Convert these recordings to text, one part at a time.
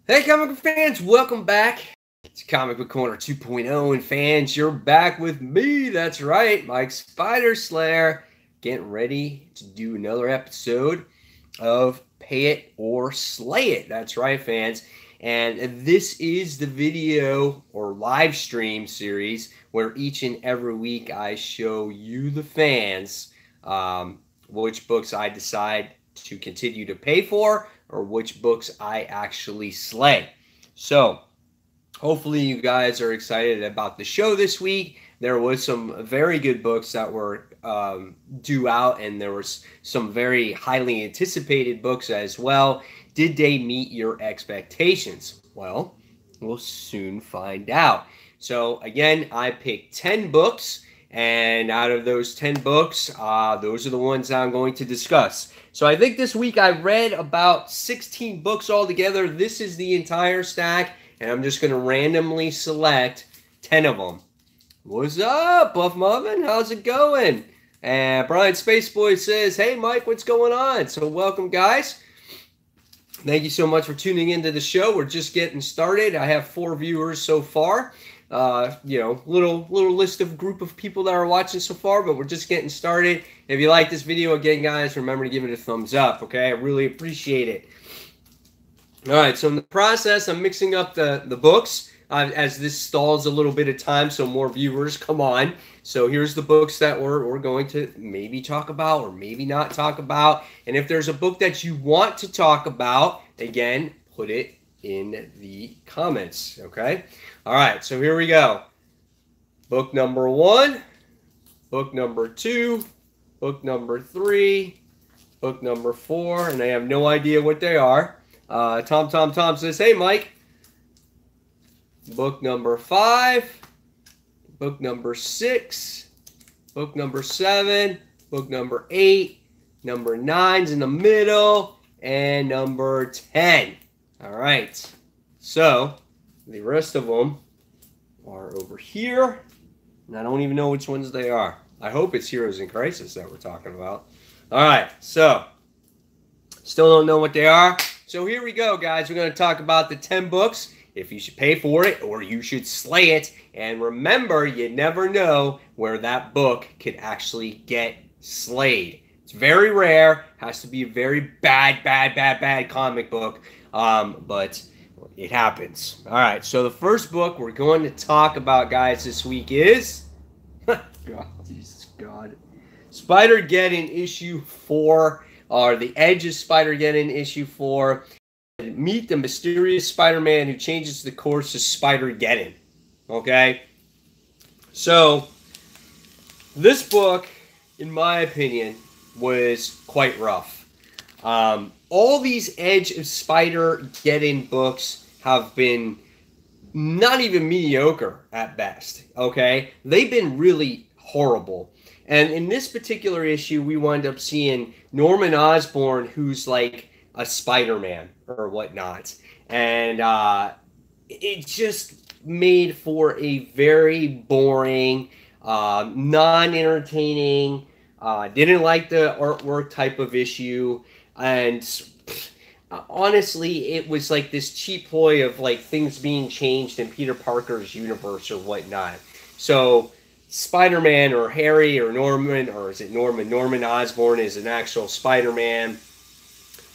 Hey, comic book fans, welcome back. It's Comic Book Corner 2.0, and fans, you're back with me. That's right, Mike Spider Slayer, getting ready to do another episode of Pay It or Slay It. That's right, fans. And this is the video or live stream series where each and every week I show you, the fans, which books I decide to continue to pay for or which books I actually slay. So, hopefully you guys are excited about the show this week. There was some very good books that were due out, and there was some very highly anticipated books as well. Did they meet your expectations? Well, we'll soon find out. So again, I picked 10 books, and out of those 10 books, those are the ones I'm going to discuss. So I think this week I read about 16 books altogether. This is the entire stack, and I'm just going to randomly select 10 of them. What's up, Buff Muffin? How's it going? And Brian Spaceboy says, hey, Mike, what's going on? So welcome, guys. Thank you so much for tuning into the show. We're just getting started. I have 4 viewers so far. Little list of group of people that are watching so far, but we're just getting started. If you like this video, again, guys, remember to give it a thumbs up, okay? I really appreciate it. All right, so in the process, I'm mixing up the books as this stalls a little bit of time so more viewers come on. So here's the books that we're going to maybe talk about or maybe not talk about. And if there's a book that you want to talk about, again, put it in the comments, okay? All right, so here we go. Book number 1, book number 2, book number 3, book number 4, and I have no idea what they are. Tom says, hey, Mike. Book number 5, book number 6, book number 7, book number 8, number 9's in the middle, and number 10. All right, so the rest of them are over here, and I don't even know which ones they are. I hope it's Heroes in Crisis that we're talking about. All right, so still don't know what they are. So here we go, guys. We're going to talk about the 10 books, if you should pay for it or you should slay it. And remember, you never know where that book could actually get slayed. It's very rare. Has to be a very bad comic book. But it happens. All right, so the first book we're going to talk about, guys, this week is God, Spider-Geddon issue 4, or The Edge of Spider-Geddon issue 4. Meet the mysterious Spider-Man who changes the course of Spider-Geddon. Okay? So, this book, in my opinion, was quite rough. All these Edge of Spider-Geddon books have been not even mediocre at best. Okay? They've been really horrible. And in this particular issue, we wind up seeing Norman Osborn, who's like a Spider-Man or whatnot. And it just made for a very boring, non-entertaining, didn't like the artwork type of issue. And honestly, it was like this cheap ploy of like things being changed in Peter Parker's universe or whatnot. So Spider-Man or Harry or Norman, or is it Norman? Norman Osborn is an actual Spider-Man.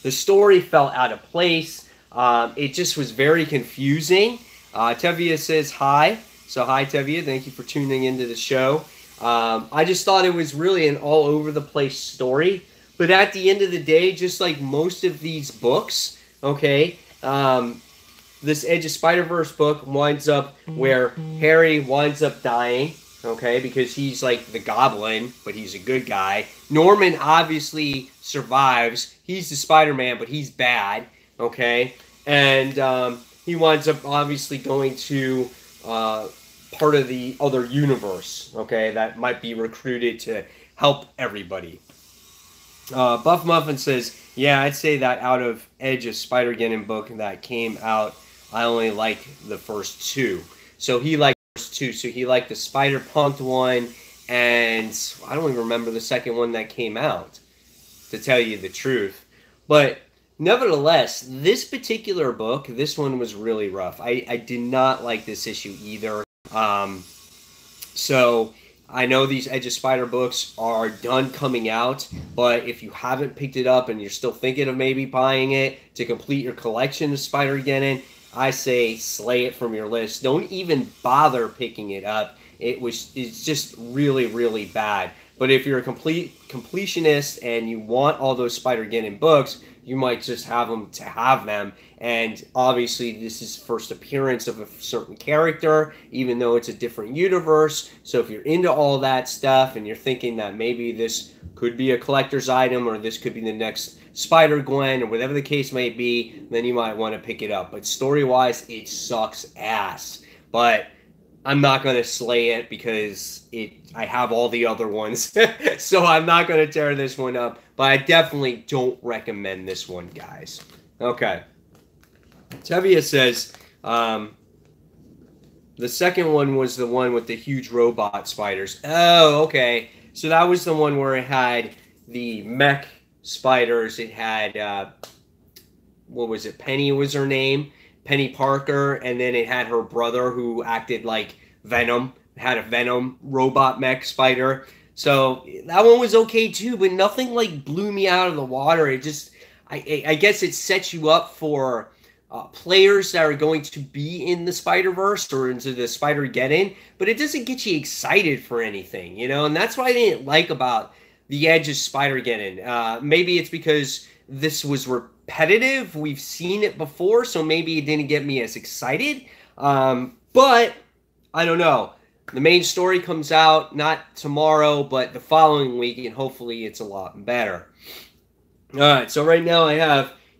The story fell out of place. It just was very confusing. Tevia says hi. So hi, Tevia. Thank you for tuning into the show. I just thought it was really an all-over-the-place story. But at the end of the day, just like most of these books, okay, this Edge of Spider-Verse book winds up where Harry winds up dying, okay, because he's like the Goblin, but he's a good guy. Norman obviously survives. He's the Spider-Man, but he's bad, okay? And he winds up obviously going to part of the other universe, okay, that might be recruited to help everybody. Buff Muffin says, yeah, I'd say that out of Edge of Spider-Geddon book that came out, I only like the first 2. So he liked the first 2. So he liked the Spider-Punked one, and I don't even remember the second one that came out, to tell you the truth. But Nevertheless, this particular book, this one was really rough. I did not like this issue either. So I know these Edge of Spider books are done coming out, but if you haven't picked it up and you're still thinking of maybe buying it to complete your collection of Spider-Geddon, I say slay it from your list. Don't even bother picking it up. It's just really, really bad. But if you're a completionist and you want all those Spider-Geddon books, you might just have them to have them. And obviously, this is first appearance of a certain character, even though it's a different universe. So if you're into all that stuff and you're thinking that maybe this could be a collector's item or this could be the next Spider-Gwen or whatever the case may be, then you might want to pick it up. But story-wise, it sucks ass. But I'm not going to slay it because I have all the other ones. So I'm not going to tear this one up. But I definitely don't recommend this one, guys. Okay. Tevia says, the second one was the one with the huge robot spiders. Oh, okay. So that was the one where it had the mech spiders. It had, what was it? Penny was her name. Penny Parker. And then it had her brother who acted like Venom. It had a Venom robot mech spider. So that one was okay too, but nothing like blew me out of the water. It just, I guess it sets you up for players that are going to be in the Spider-Verse or into the Spider-Geddon, but it doesn't get you excited for anything, you know? And that's what I didn't like about the Edge of Spider-Geddon. Maybe it's because this was repetitive. We've seen it before, so maybe it didn't get me as excited. But I don't know. The main story comes out not tomorrow, but the following week, and hopefully it's a lot better. All right, so right now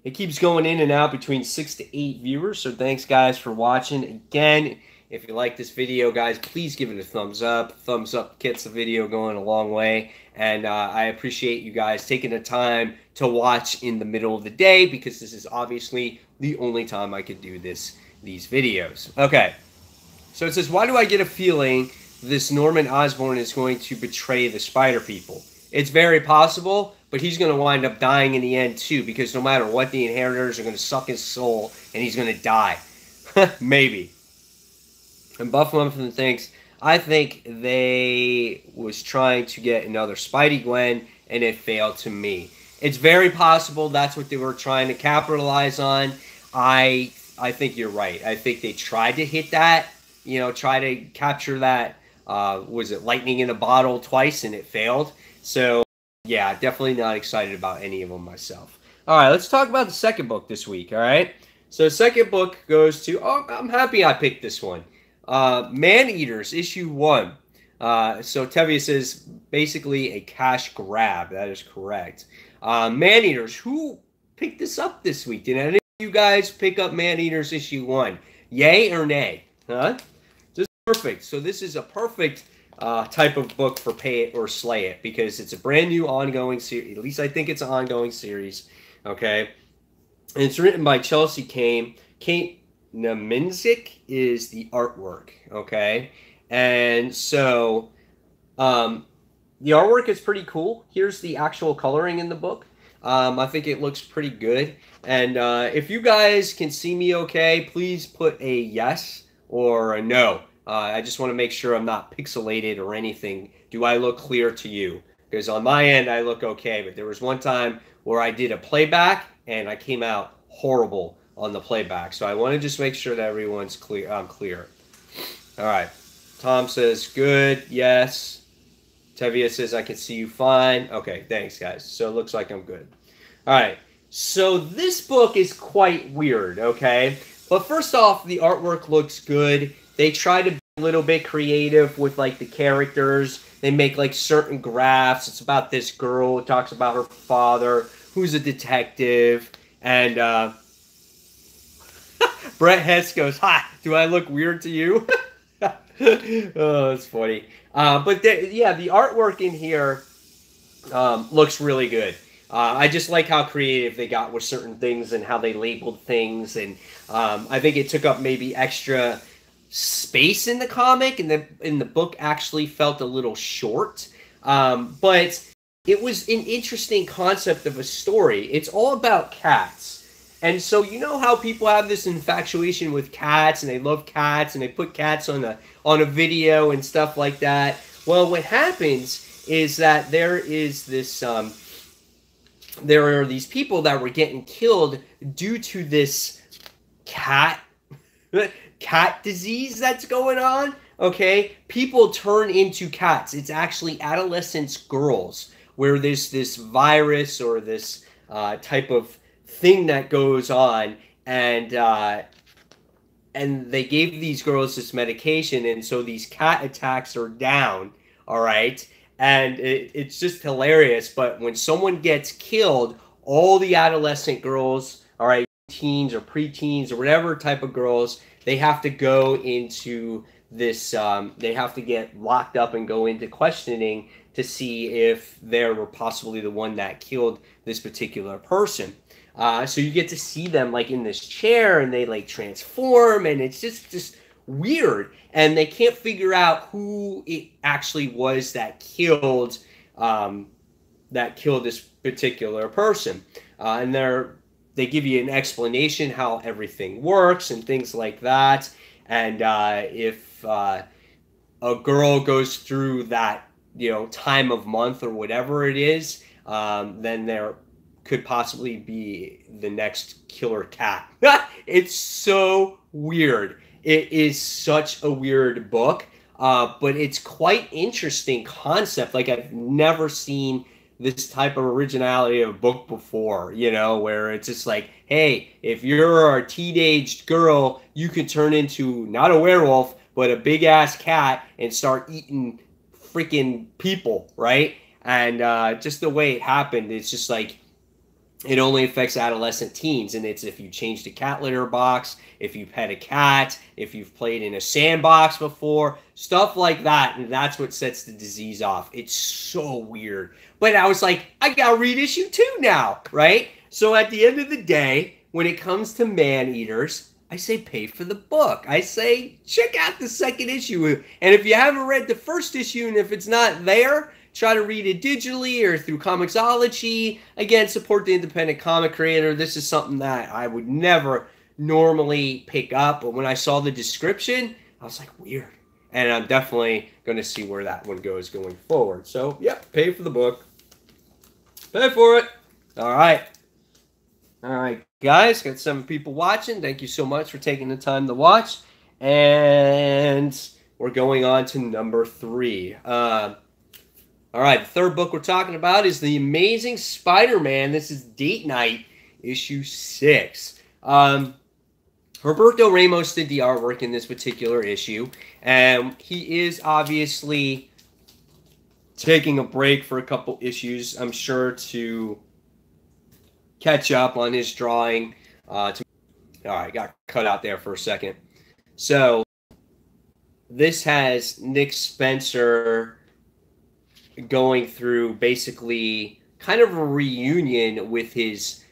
it keeps going in and out between 6 to 8 viewers, so thanks, guys, for watching. Again, if you like this video, guys, please give it a thumbs up. Thumbs up gets the video going a long way, and I appreciate you guys taking the time to watch in the middle of the day because this is obviously the only time I could do these videos. Okay. So it says, why do I get a feeling this Norman Osborn is going to betray the Spider People? It's very possible, but he's going to wind up dying in the end too, because no matter what, the Inheritors are going to suck his soul, and he's going to die. Maybe. And Buff Muffin thinks, I think they was trying to get another Spidey-Gwen, and it failed to me. It's very possible that's what they were trying to capitalize on. I think you're right. I think they tried to hit that. You know, try to capture that, was it lightning in a bottle twice, and it failed. So, yeah, definitely not excited about any of them myself. All right, let's talk about the second book this week, all right? So, the second book goes to, oh, I'm happy I picked this one. Man-Eaters, issue 1. So, Tevia says, basically a cash grab. That is correct. Man-Eaters, who picked this up this week? Did any of you guys pick up Man-Eaters issue 1? Yay or nay? Huh? Perfect. So this is a perfect type of book for pay it or slay it because it's a brand new ongoing series. At least I think it's an ongoing series. Okay. And it's written by Chelsea Kane. Kate Naminzik is the artwork. Okay. And so the artwork is pretty cool. Here's the actual coloring in the book. I think it looks pretty good. And if you guys can see me okay, please put a yes or a no. I just want to make sure I'm not pixelated or anything. Do I look clear to you? Because on my end, I look okay. But there was one time where I did a playback, and I came out horrible on the playback. So I want to just make sure that everyone's clear. I'm clear. All right. Tom says, good, yes. Tevia says, I can see you fine. Okay, thanks, guys. So it looks like I'm good. All right. So this book is quite weird, okay? But first off, the artwork looks good. They try to be a little bit creative with, like, the characters. They make, like, certain graphs. It's about this girl. It talks about her father, who's a detective. And Brett Hess goes, ha, do I look weird to you? Oh, that's funny. But, yeah, the artwork in here looks really good. I just like how creative they got with certain things and how they labeled things. And I think it took up maybe extra space in the comic, and the book actually felt a little short. But it was an interesting concept of a story. It's all about cats. And so you know how people have this infatuation with cats and they love cats and they put cats on a video and stuff like that. Well, what happens is that there is this there are these people that were getting killed due to this cat disease that's going on. Okay, people turn into cats. It's actually adolescent girls where there's this virus or this type of thing that goes on, and they gave these girls this medication, and so these cat attacks are down. All right, and it's just hilarious. But when someone gets killed, all the adolescent girls, all right, teens or preteens or whatever type of girls, they have to go into this. They have to get locked up and go into questioning to see if they were possibly the one that killed this particular person. So you get to see them like in this chair and they like transform, and it's just weird. And they can't figure out who it actually was that killed this particular person. And they give you an explanation how everything works and things like that. And if a girl goes through that, time of month or whatever it is, then there could possibly be the next killer cat. It's so weird. It is such a weird book, but it's quite interesting concept. Like, I've never seen this type of originality of a book before, where it's just like, hey, if you're a teenage girl, you can turn into not a werewolf, but a big ass cat and start eating freaking people, right? And just the way it happened, it's just like, it only affects adolescent teens, and it's if you changed a cat litter box, if you've pet a cat, if you've played in a sandbox before, stuff like that, and that's what sets the disease off. It's so weird. But I was like, I gotta read issue 2 now, right? So at the end of the day, when it comes to man-eaters, I say pay for the book. I say check out the second issue. And if you haven't read the first issue, and if it's not there, try to read it digitally or through Comixology. Again, support the independent comic creator. This is something that I would never normally pick up, but when I saw the description, I was like, weird. And I'm definitely going to see where that one goes going forward. So, yep, pay for the book. Pay for it. All right. All right, guys, got 7 people watching. Thank you so much for taking the time to watch. And we're going on to number 3. All right, the third book we're talking about is The Amazing Spider-Man. This is Date Night, issue 6. Roberto Ramos did the artwork in this particular issue, and he is obviously taking a break for a couple issues, I'm sure, to catch up on his drawing. All right, got cut out there for a second. So, this has Nick Spencer going through basically kind of a reunion with his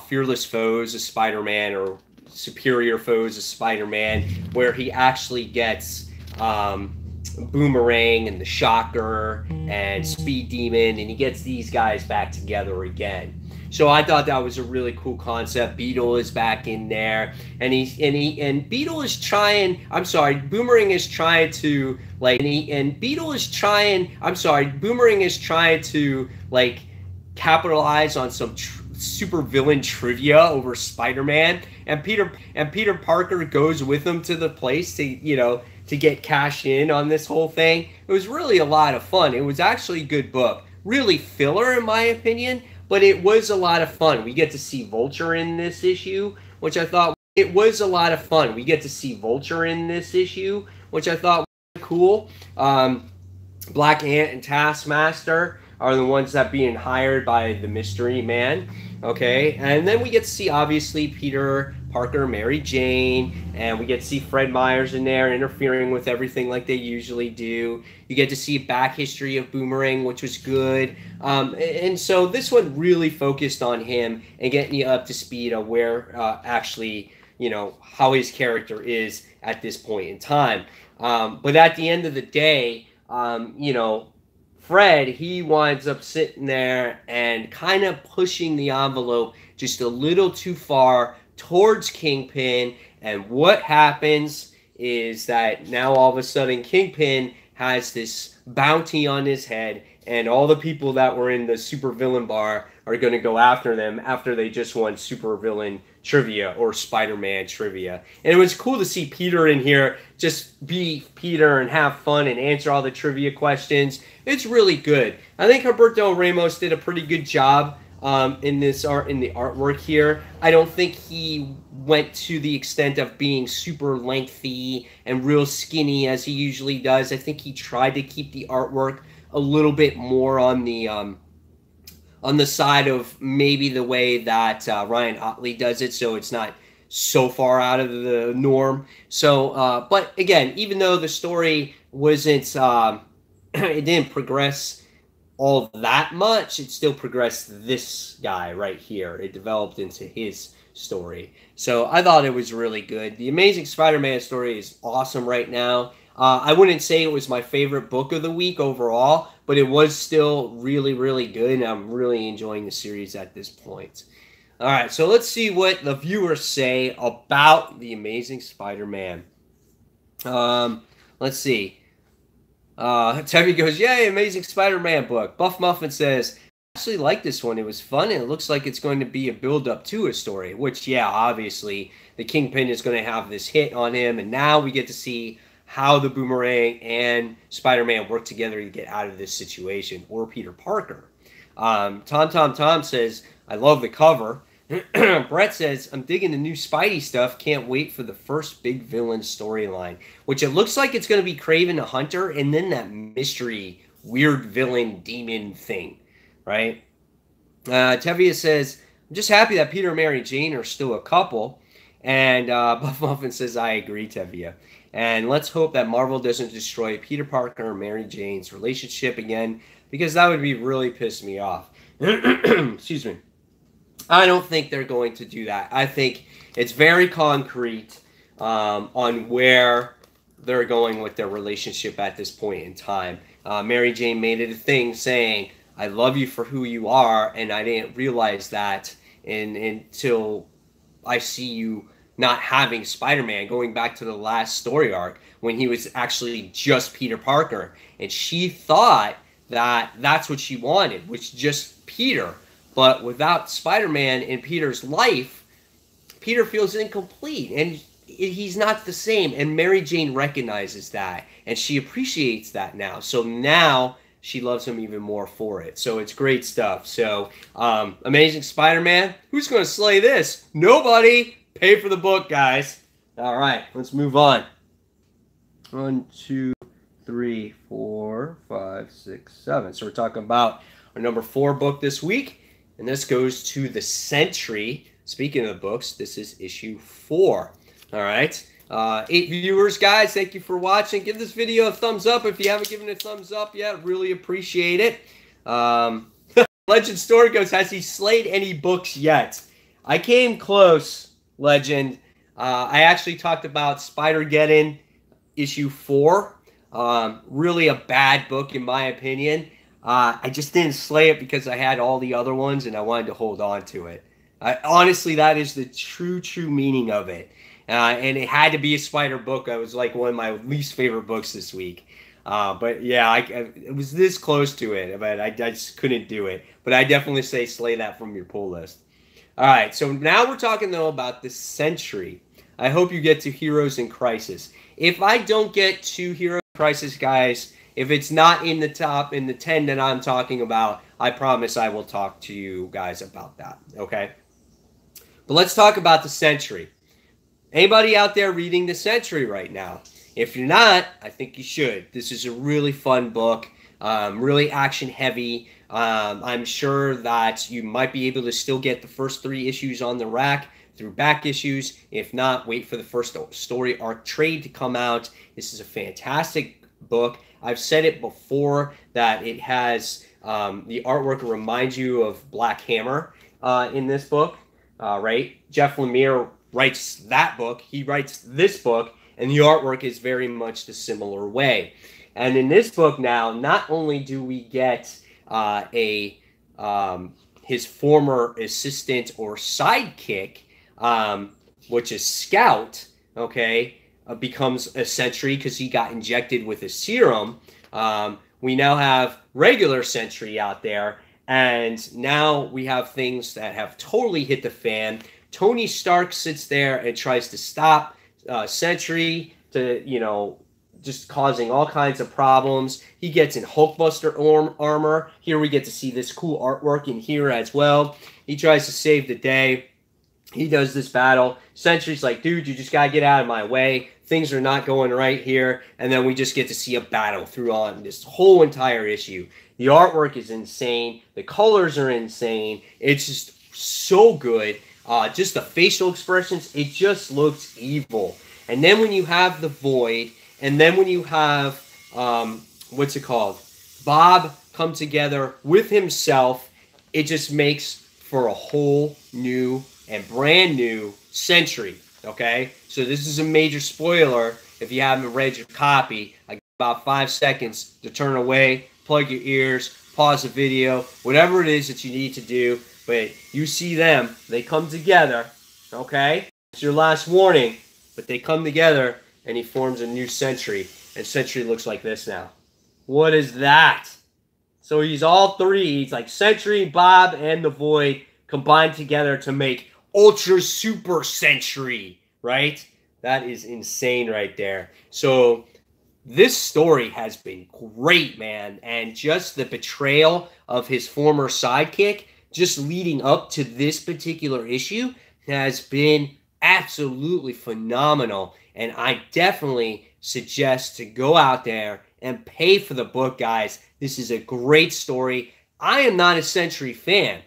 fearless foes of Spider-Man, or superior foes of Spider-Man, where he actually gets Boomerang and the Shocker and Speed Demon, and he gets these guys back together again. So I thought that was a really cool concept. Beetle is back in there, and Beetle is trying. I'm sorry, Boomerang is trying to Boomerang is trying to like capitalize on some super villain trivia over Spider-Man, and Peter Parker goes with him to the place to get cashed in on this whole thing. It was really a lot of fun. It was actually a good book. Really filler in my opinion, but it was a lot of fun. We get to see Vulture in this issue, which I thought was cool. Black Ant and Taskmaster are the ones that being hired by the Mystery Man. Okay, and then we get to see obviously Peter Parker, Mary Jane, and we get to see Fred Myers in there interfering with everything like they usually do. You get to see back history of Boomerang, which was good. And so this one really focused on him and getting you up to speed on where actually, how his character is at this point in time. But at the end of the day, Fred, he winds up sitting there and kind of pushing the envelope just a little too far towards Kingpin. And what happens is that now all of a sudden Kingpin has this bounty on his head, and all the people that were in the supervillain bar are going to go after them after they just won supervillain trivia or Spider-Man trivia. And it was cool to see Peter in here just be Peter and have fun and answer all the trivia questions. It's really good. I think Humberto Ramos did a pretty good job in the artwork here. I don't think he went to the extent of being super lengthy and real skinny as he usually does. I think he tried to keep the artwork a little bit more on the side of maybe the way that Ryan Ottley does it, so it's not so far out of the norm. So, but again, even though the story wasn't, it didn't progress all that much, it still progressed this guy right here. It developed into his story. So I thought it was really good. The Amazing Spider-Man story is awesome right now. I wouldn't say it was my favorite book of the week overall, but it was still really, really good, and I'm really enjoying the series at this point. All right, so let's see what the viewers say about The Amazing Spider-Man. Let's see. Tevy goes, yay, Amazing Spider-Man book. Buff Muffin says, I actually like this one. It was fun, and it looks like it's going to be a build-up to a story, which, yeah, obviously, the Kingpin is going to have this hit on him, and now we get to see how the Boomerang and Spider-Man work together to get out of this situation, or Peter Parker. Tom says, I love the cover. Brett says, I'm digging the new Spidey stuff. Can't wait for the first big villain storyline, which it looks like it's going to be Kraven the Hunter and then that mystery weird villain demon thing, right? Tevia says, I'm just happy that Peter and Mary Jane are still a couple. And Buff Muffin says, I agree, Tevia. And let's hope that Marvel doesn't destroy Peter Parker and Mary Jane's relationship again, because that would be really piss me off. Excuse me. I don't think they're going to do that. I think it's very concrete on where they're going with their relationship at this point in time. Mary Jane made it a thing saying, I love you for who you are, and I didn't realize that until I see you not having Spider-Man, going back to the last story arc when he was actually just Peter Parker. And she thought that that's what she wanted, was just Peter. But without Spider-Man in Peter's life, Peter feels incomplete, and he's not the same. And Mary Jane recognizes that, and she appreciates that now. So now she loves him even more for it. So it's great stuff. So Amazing Spider-Man, who's going to slay this? Nobody. Pay for the book, guys. All right, let's move on. 1, 2, 3, 4, 5, 6, 7. So we're talking about our number 4 book this week, and this goes to The Sentry. Speaking of the books, this is issue 4. All right. 8 viewers, guys. Thank you for watching. Give this video a thumbs up if you haven't given it a thumbs up yet. Really appreciate it. Legend Story goes, has he slayed any books yet? I came close, Legend. I actually talked about Spider-Geddon issue 4. Really a bad book in my opinion. I just didn't slay it because I had all the other ones and I wanted to hold on to it. Honestly, that is the true meaning of it. And it had to be a Spider book. It was like one of my least favorite books this week. But yeah, it was this close to it, but I just couldn't do it. But I definitely say slay that from your pull list. All right, so now we're talking, though, about The Sentry. I hope you get to Heroes in Crisis. If I don't get to Heroes in Crisis, guys, if it's not in the 10 that I'm talking about, I promise I will talk to you guys about that, okay? But let's talk about The Sentry. Anybody out there reading The Sentry right now? If you're not, I think you should. This is a really fun book, really action-heavy. I'm sure that you might be able to still get the first 3 issues on the rack through back issues. If not, wait for the first story arc trade to come out. This is a fantastic book. I've said it before that it has the artwork reminds you of Black Hammer in this book, right? Jeff Lemire writes that book. He writes this book, and the artwork is very much the similar way. And in this book now, not only do we get his former assistant or sidekick, which is Scout, okay, becomes a Sentry because he got injected with a serum. We now have regular Sentry out there, and now we have things that have totally hit the fan. Tony Stark sits there and tries to stop Sentry to, just causing all kinds of problems. He gets in Hulkbuster armor. Here we get to see this cool artwork in here as well. He tries to save the day. He does this battle. Sentry's like, dude, you just got to get out of my way. Things are not going right here. And then we just get to see a battle through on this whole entire issue. The artwork is insane. The colors are insane. It's just so good. Just the facial expressions, it just looks evil. And then when you have the Void, and then when you have, what's it called? Bob come together with himself, it just makes for a whole new and brand new Sentry, okay? So this is a major spoiler. If you haven't read your copy, I give about 5 seconds to turn away, plug your ears, pause the video, whatever it is that you need to do. But you see them, they come together, okay? It's your last warning, but they come together and he forms a new Sentry. And Sentry looks like this now. What is that? So he's all three. He's like Sentry, Bob, and the Void combined together to make Ultra Super Sentry, right? That is insane right there. So this story has been great, man. And just the betrayal of his former sidekick, just leading up to this particular issue, has been absolutely phenomenal. And I definitely suggest to go out there and pay for the book, guys. This is a great story. I am not a Sentry fan.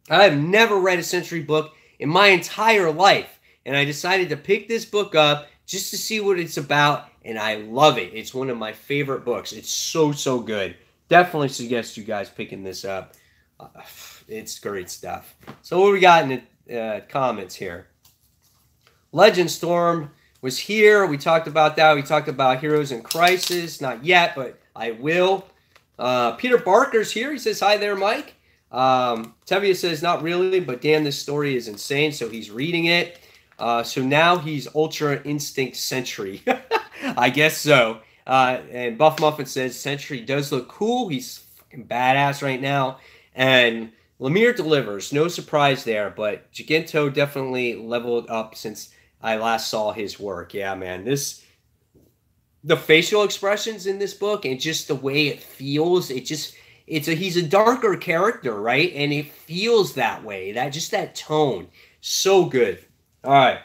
I have never read a Sentry book in my entire life. And I decided to pick this book up just to see what it's about. And I love it. It's one of my favorite books. It's so, so good. Definitely suggest you guys picking this up. It's great stuff. So what we got in the comments here? Legend Storm was here. We talked about that. We talked about Heroes in Crisis. Not yet, but I will. Peter Barker's here. He says, hi there, Mike. Tevia says, not really, but damn, this story is insane. So he's reading it. So now he's Ultra Instinct Sentry. I guess so. And Buff Muffin says, Sentry does look cool. He's fucking badass right now. And Lemire delivers. No surprise there, but Giganto definitely leveled up since I last saw his work. Yeah, man. The facial expressions in this book and just the way it feels, he's a darker character, right? And it feels that way. That tone. So good. All right.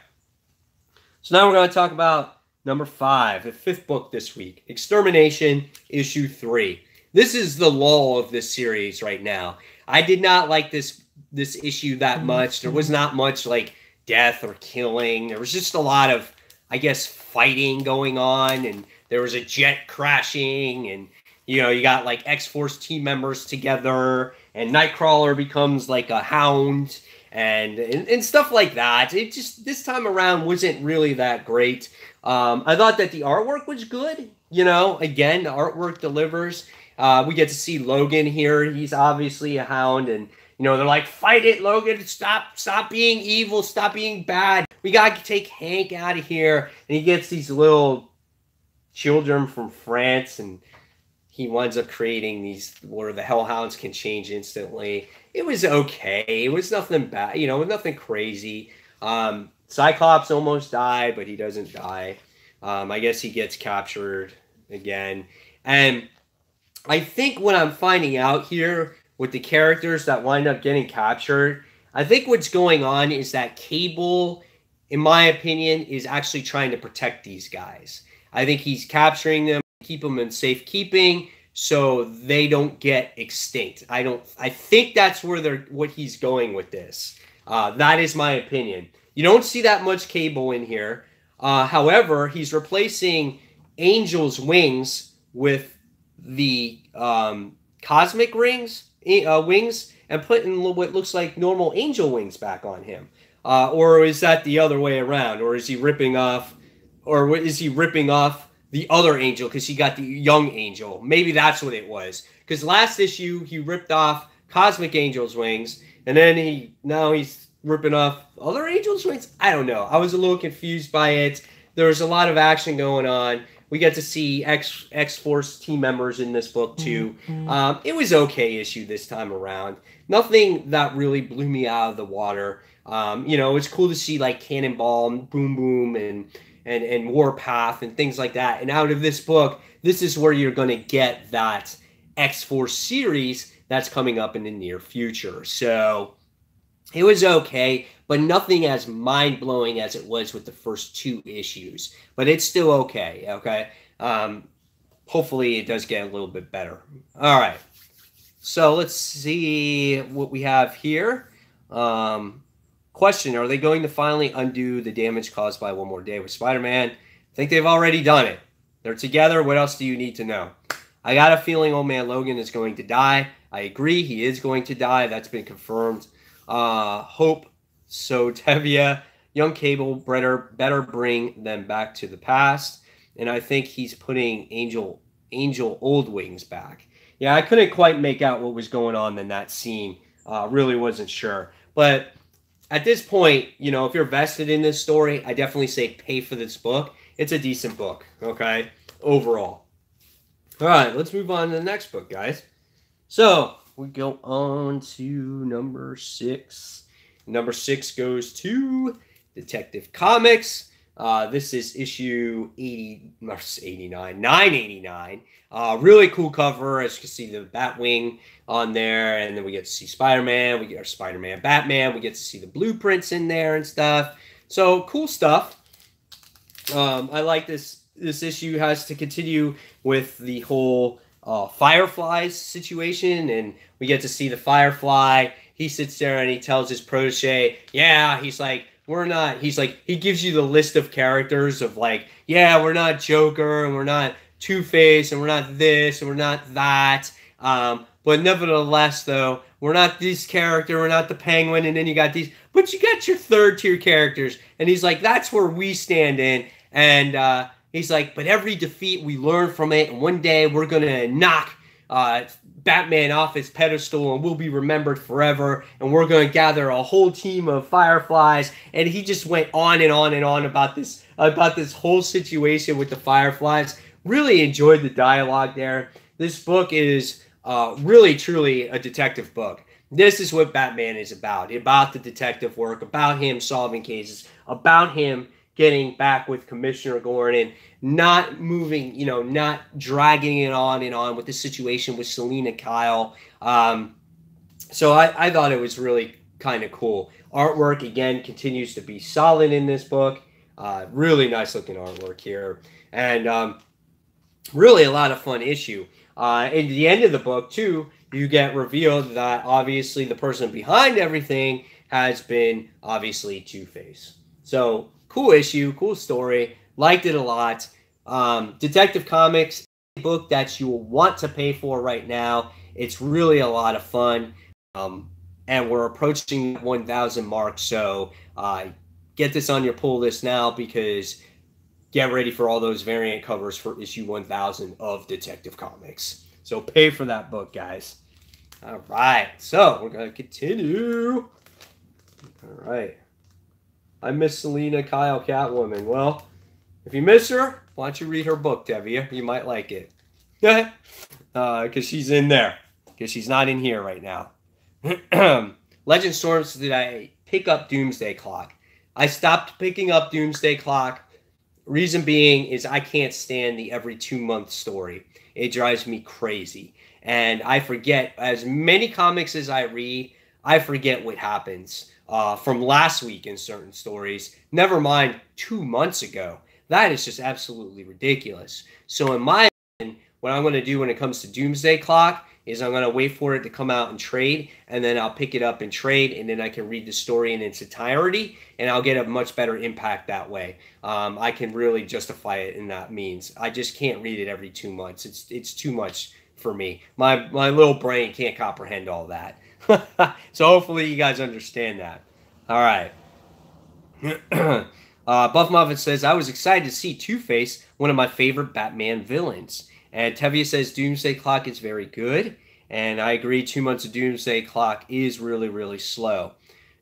So now we're going to talk about number 5, the 5th book this week. Extermination, issue 3. This is the lull of this series right now. I did not like this issue that much. There was not much like death or killing. There was just a lot of, I guess, fighting going on, and there was a jet crashing, and you got like X-Force team members together, and Nightcrawler becomes like a hound, and stuff like that. It just, this time around, wasn't really that great. I thought that the artwork was good. Again, the artwork delivers. We get to see Logan here. He's obviously a hound, and they're like, fight it, Logan. Stop being evil. Stop being bad. We got to take Hank out of here. And he gets these little children from France, and he winds up creating these where the Hellhounds can change instantly. It was okay. It was nothing bad. It was nothing crazy. Cyclops almost died, but he doesn't die. I guess he gets captured again. And I think what I'm finding out here with the characters that wind up getting captured, I think what's going on is that Cable, in my opinion, is actually trying to protect these guys. I think he's capturing them, keep them in safekeeping, so they don't get extinct. I think that's what he's going with this. That is my opinion. You don't see that much Cable in here. However, he's replacing Angel's wings with the cosmic wings and putting what looks like normal angel wings back on him. Or is that the other way around? Or is he ripping off the other Angel because he got the young Angel. Maybe that's what it was. Because last issue he ripped off Cosmic Angel's wings, and then now he's ripping off other Angel's wings. I don't know. I was a little confused by it. There was a lot of action going on. We get to see X-Force team members in this book too. It was okay issue this time around. Nothing that really blew me out of the water. You know, it's cool to see like Cannonball and Boom Boom and Warpath and things like that. And out of this book, this is where you're going to get that X-Force series that's coming up in the near future. So it was okay, but nothing as mind-blowing as it was with the first 2 issues. But it's still okay, okay? Hopefully it does get a little bit better. All right. So let's see what we have here. Question, are they going to finally undo the damage caused by One More Day with Spider-Man? I think they've already done it. They're together. What else do you need to know? I got a feeling Old Man Logan is going to die. I agree. He is going to die. That's been confirmed. Hope so Tevia, young Cable better bring them back to the past. And I think he's putting Angel Old Wings back. Yeah, I couldn't quite make out what was going on in that scene. Really wasn't sure. But at this point, you know, if you're vested in this story, I definitely say pay for this book. It's a decent book, okay, overall. All right, let's move on to the next book, guys. So we go on to number 6. Number 6 goes to Detective Comics. This is issue 989. Really cool cover. As you can see, the Batwing on there, and then we get to see Spider-Man. We get our Spider-Man, Batman. We get to see the blueprints in there and stuff. So cool stuff. I like this. This issue has to continue with the whole Fireflies situation, and we get to see the Firefly. He sits there and he tells his protege, yeah, he's like, we're not, he's like, he gives you the list of characters of like, yeah, we're not Joker, and we're not Two-Face, and we're not this, and we're not that. But nevertheless, though, we're not this character, we're not the Penguin, and then you got these, but you got your third-tier characters. And he's like, that's where we stand in. And he's like, but every defeat, we learn from it, and one day we're going to knock Batman off his pedestal, and we'll be remembered forever, and we're going to gather a whole team of Fireflies. And he just went on and on and on about this whole situation with the Fireflies. Really enjoyed the dialogue there. This book is really, truly a detective book. This is what Batman is about the detective work, about him solving cases, about him getting back with Commissioner Gordon, not moving, you know, not dragging it on and on with the situation with Selina Kyle. So I thought it was really kind of cool. Artwork, again, continues to be solid in this book. Really nice looking artwork here. And really a lot of fun issue. At the end of the book, too, you get revealed that obviously the person behind everything has been obviously Two-Face. So cool issue, cool story. Liked it a lot. Detective Comics, a book that you will want to pay for right now. It's really a lot of fun. And we're approaching the 1,000 mark. So get this on your pull list now, because get ready for all those variant covers for issue 1,000 of Detective Comics. So pay for that book, guys. All right. So we're going to continue. All right. I miss Selina Kyle Catwoman. Well, if you miss her, why don't you read her book, Tevia? You might like it. Because she's in there. Because she's not in here right now. Legend Storms, did I pick up Doomsday Clock? I stopped picking up Doomsday Clock. Reason being is I can't stand the every 2-month story. It drives me crazy. And I forget, as many comics as I read, I forget what happens from last week in certain stories. Never mind 2 months ago. That is just absolutely ridiculous. So in my opinion, what I'm going to do when it comes to Doomsday Clock is I'm going to wait for it to come out and trade, and then I'll pick it up and trade, and then I can read the story in its entirety, and I'll get a much better impact that way. I can really justify it in that means. I just can't read it every 2 months. It's too much for me. My little brain can't comprehend all that. So hopefully you guys understand that. All right. Buff Muffin says, I was excited to see Two-Face, one of my favorite Batman villains. And Tevia says, Doomsday Clock is very good. And I agree, 2 months of Doomsday Clock is really, really slow.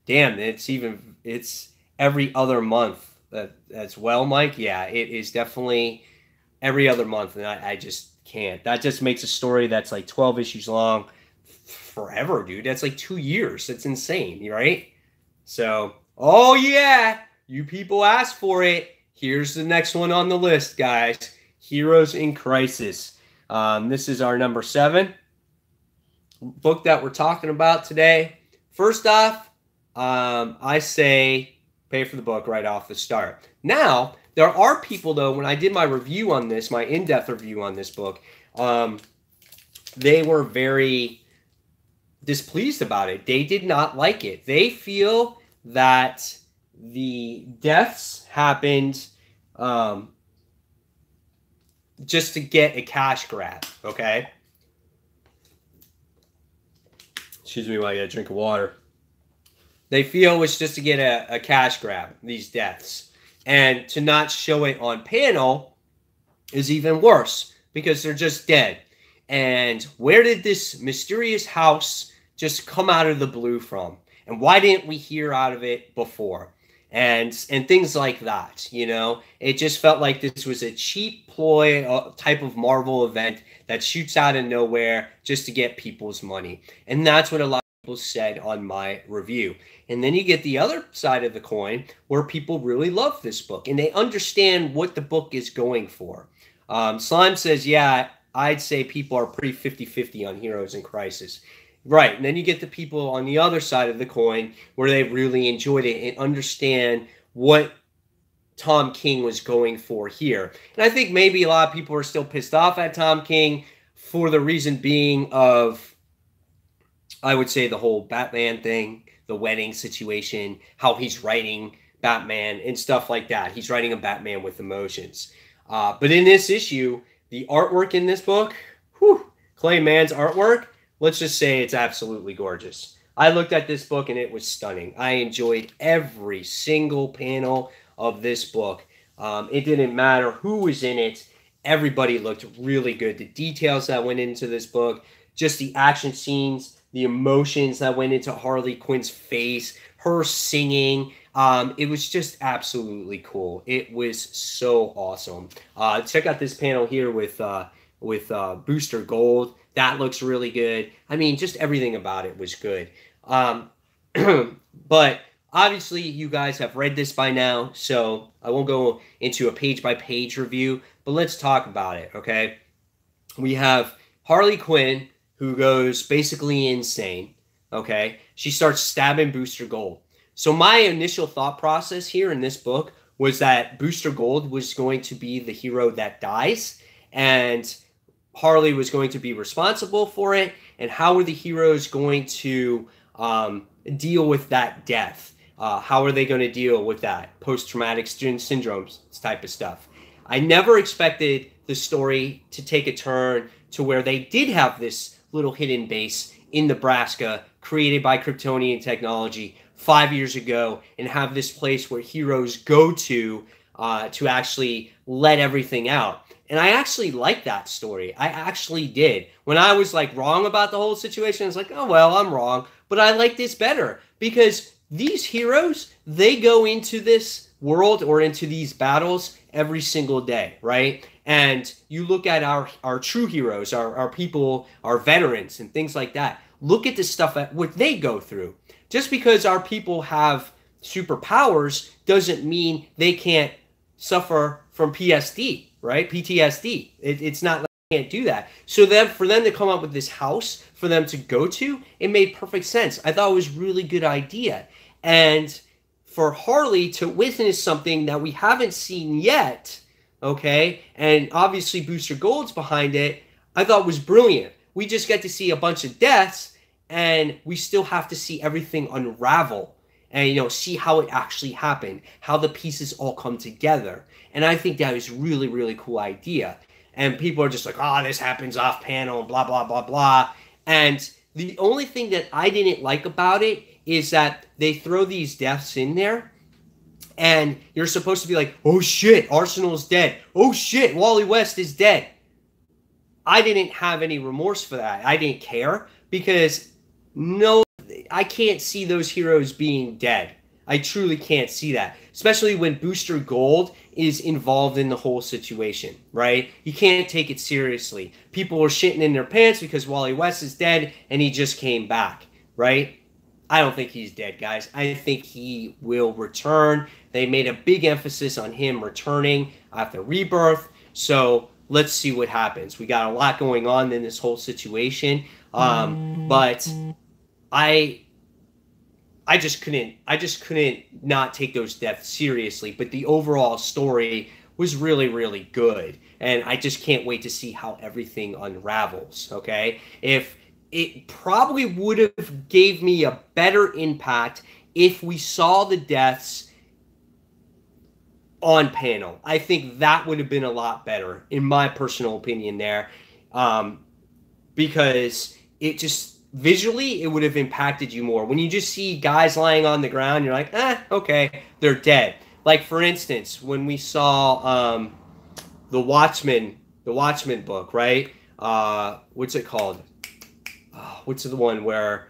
Damn, it's every other month as well, Mike. Yeah, it is definitely every other month, and I just can't. That just makes a story that's like 12 issues long forever, dude. That's like 2 years. That's insane, right? So, oh yeah, you people asked for it. Here's the next one on the list, guys. Heroes in Crisis. This is our number 7 book that we're talking about today. First off, I say pay for the book right off the start. Now, there are people, though, when I did my review on this, my in-depth review on this book, they were very displeased about it. They did not like it. They feel that the deaths happened just to get a cash grab, okay? Excuse me while I get a drink of water. They feel it's just to get a cash grab, these deaths. And to not show it on panel is even worse because they're just dead. And where did this mysterious house just come out of the blue from? And why didn't we hear out of it before? And things like that, you know? It just felt like this was a cheap ploy type of Marvel event that shoots out of nowhere just to get people's money. And that's what a lot of people said on my review. And then you get the other side of the coin where people really love this book and they understand what the book is going for. Slime says, yeah, I'd say people are pretty 50-50 on Heroes in Crisis. Right, and then you get the people on the other side of the coin where they really enjoyed it and understand what Tom King was going for here. And I think maybe a lot of people are still pissed off at Tom King for the reason being of, I would say, the whole Batman thing, the wedding situation, how he's writing Batman and stuff like that. He's writing a Batman with emotions. But in this issue, the artwork in this book, Clay Mann's artwork, let's just say it's absolutely gorgeous. I looked at this book and it was stunning. I enjoyed every single panel of this book. It didn't matter who was in it. Everybody looked really good. The details that went into this book, just the action scenes, the emotions that went into Harley Quinn's face, her singing. It was just absolutely cool. It was so awesome. Check out this panel here with Booster Gold. That looks really good. I mean, just everything about it was good. But obviously, you guys have read this by now, so I won't go into a page-by-page review, but let's talk about it, okay? We have Harley Quinn, who goes basically insane, okay? She starts stabbing Booster Gold. So my initial thought process here in this book was that Booster Gold was going to be the hero that dies, and Harley was going to be responsible for it, and how are the heroes going to deal with that death? How are they going to deal with that post-traumatic syndromes type of stuff? I never expected the story to take a turn to where they did have this little hidden base in Nebraska created by Kryptonian technology 5 years ago and have this place where heroes go to actually let everything out. And I actually liked that story. I actually did. When I was like wrong about the whole situation, I was like, oh, well, I'm wrong. But I like this better because these heroes, they go into this world or into these battles every single day, right? And you look at our true heroes, our people, our veterans and things like that. Look at the stuff that what they go through. Just because our people have superpowers doesn't mean they can't suffer from PSD, right? PTSD. It's not like they can't do that. So then for them to come up with this house for them to go to, it made perfect sense. I thought it was a really good idea. And for Harley to witness something that we haven't seen yet, okay, and obviously Booster Gold's behind it, I thought was brilliant. We just get to see a bunch of deaths, and we still have to see everything unravel and, you know, see how it actually happened, how the pieces all come together. And I think that is really, really cool idea. And people are just like, oh, this happens off panel, blah, blah, blah, blah. And the only thing that I didn't like about it is that they throw these deaths in there And you're supposed to be like, oh shit, Arsenal's dead. Oh shit, Wally West is dead. I didn't have any remorse for that. I didn't care because I can't see those heroes being dead. I truly can't see that, especially when Booster Gold is involved in the whole situation, right? You can't take it seriously. People are shitting in their pants because Wally West is dead and he just came back, right? I don't think he's dead, guys. I think he will return. They made a big emphasis on him returning after Rebirth, so let's see what happens. We got a lot going on in this whole situation, but I just couldn't not take those deaths seriously. But the overall story was really, really good, and I just can't wait to see how everything unravels. Okay, if it probably would have gave me a better impact if we saw the deaths on panel. I think that would have been a lot better, in my personal opinion there, because it just, visually, it would have impacted you more. When you just see guys lying on the ground, you're like, okay, they're dead. Like, for instance, when we saw the Watchmen book, right? What's it called? What's the one where